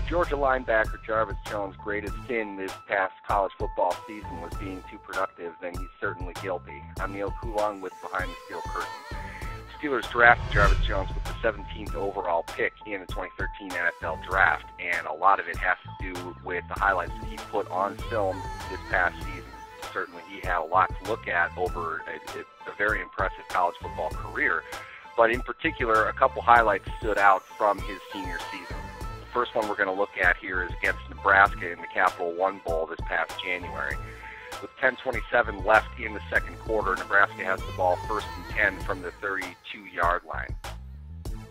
Georgia linebacker Jarvis Jones' greatest sin this past college football season was being too productive, then he's certainly guilty. I'm Neal Coolong with Behind the Steel Curtain. Steelers drafted Jarvis Jones with the 17th overall pick in the 2013 NFL Draft, and a lot of it has to do with the highlights that he put on film this past season. Certainly he had a lot to look at over a very impressive college football career, but in particular, a couple highlights stood out from his senior season. The first one we're going to look at here is against Nebraska in the Capital One Bowl this past January. With 10:27 left in the second quarter, Nebraska has the ball 1st and 10 from the 32-yard line.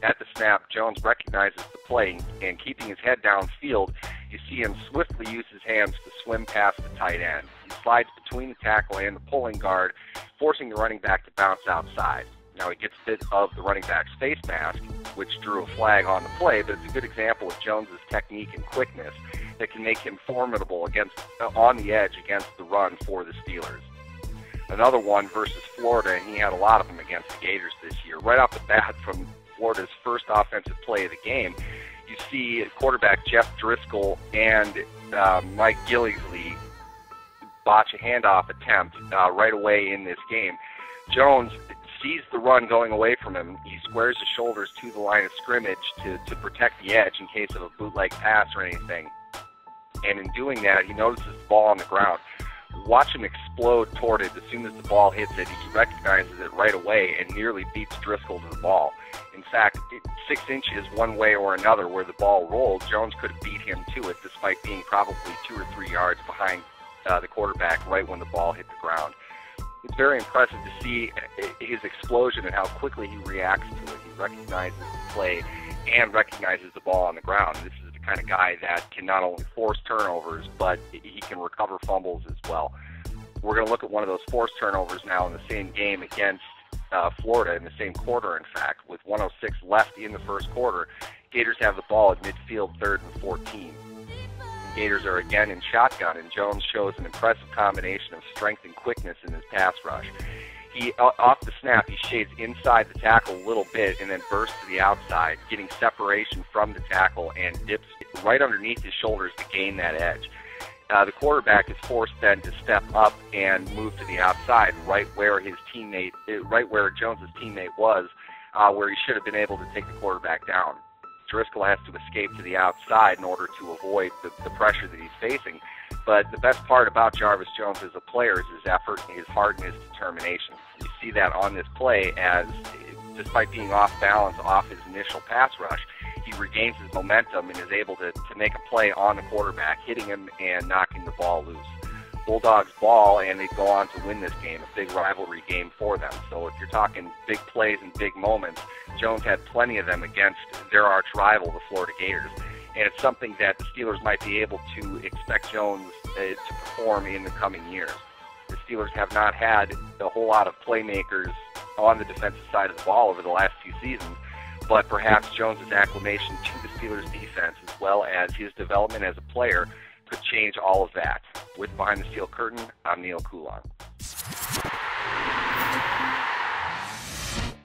At the snap, Jones recognizes the play, and keeping his head downfield, you see him swiftly use his hands to swim past the tight end. He slides between the tackle and the pulling guard, forcing the running back to bounce outside. Now, he gets a bit of the running back's face mask, which drew a flag on the play, but it's a good example of Jones's technique and quickness that can make him formidable on the edge against the run for the Steelers. Another one versus Florida, and he had a lot of them against the Gators this year. Right off the bat from Florida's first offensive play of the game, you see quarterback Jeff Driscoll and Mike Gillisley botch a handoff attempt right away in this game. Jones sees the run going away from him. He squares his shoulders to the line of scrimmage to protect the edge in case of a bootleg pass or anything. And in doing that, he notices the ball on the ground. Watch him explode toward it as soon as the ball hits it. He recognizes it right away and nearly beats Driscoll to the ball. In fact, 6 inches one way or another where the ball rolled, Jones could have beat him to it despite being probably 2 or 3 yards behind the quarterback right when the ball hit the ground. It's very impressive to see his explosion and how quickly he reacts to it. He recognizes the play and recognizes the ball on the ground. This is the kind of guy that can not only force turnovers, but he can recover fumbles as well. We're going to look at one of those forced turnovers now in the same game against Florida, in the same quarter, in fact. With 1:06 left in the first quarter, Gators have the ball at midfield, 3rd and 14. Gators are again in shotgun, and Jones shows an impressive combination of strength and quickness in his pass rush. He, off the snap, he shades inside the tackle a little bit and then bursts to the outside, getting separation from the tackle and dips right underneath his shoulders to gain that edge. The quarterback is forced then to step up and move to the outside, right where Jones's teammate was, where he should have been able to take the quarterback down. Driscoll has to escape to the outside in order to avoid the pressure that he's facing. But the best part about Jarvis Jones as a player is his effort, his heart, and his determination. You see that on this play as, despite being off balance off his initial pass rush, he regains his momentum and is able to make a play on the quarterback, hitting him and knocking the ball loose. Bulldogs ball, and they go on to win this game, a big rivalry game for them. So if you're talking big plays and big moments, Jones had plenty of them against their arch rival, the Florida Gators. And it's something that the Steelers might be able to expect Jones to perform in the coming years. The Steelers have not had a whole lot of playmakers on the defensive side of the ball over the last few seasons, but perhaps Jones' acclimation to the Steelers' defense, as well as his development as a player, could change all of that. With Behind the Steel Curtain, I'm Neal Coolong.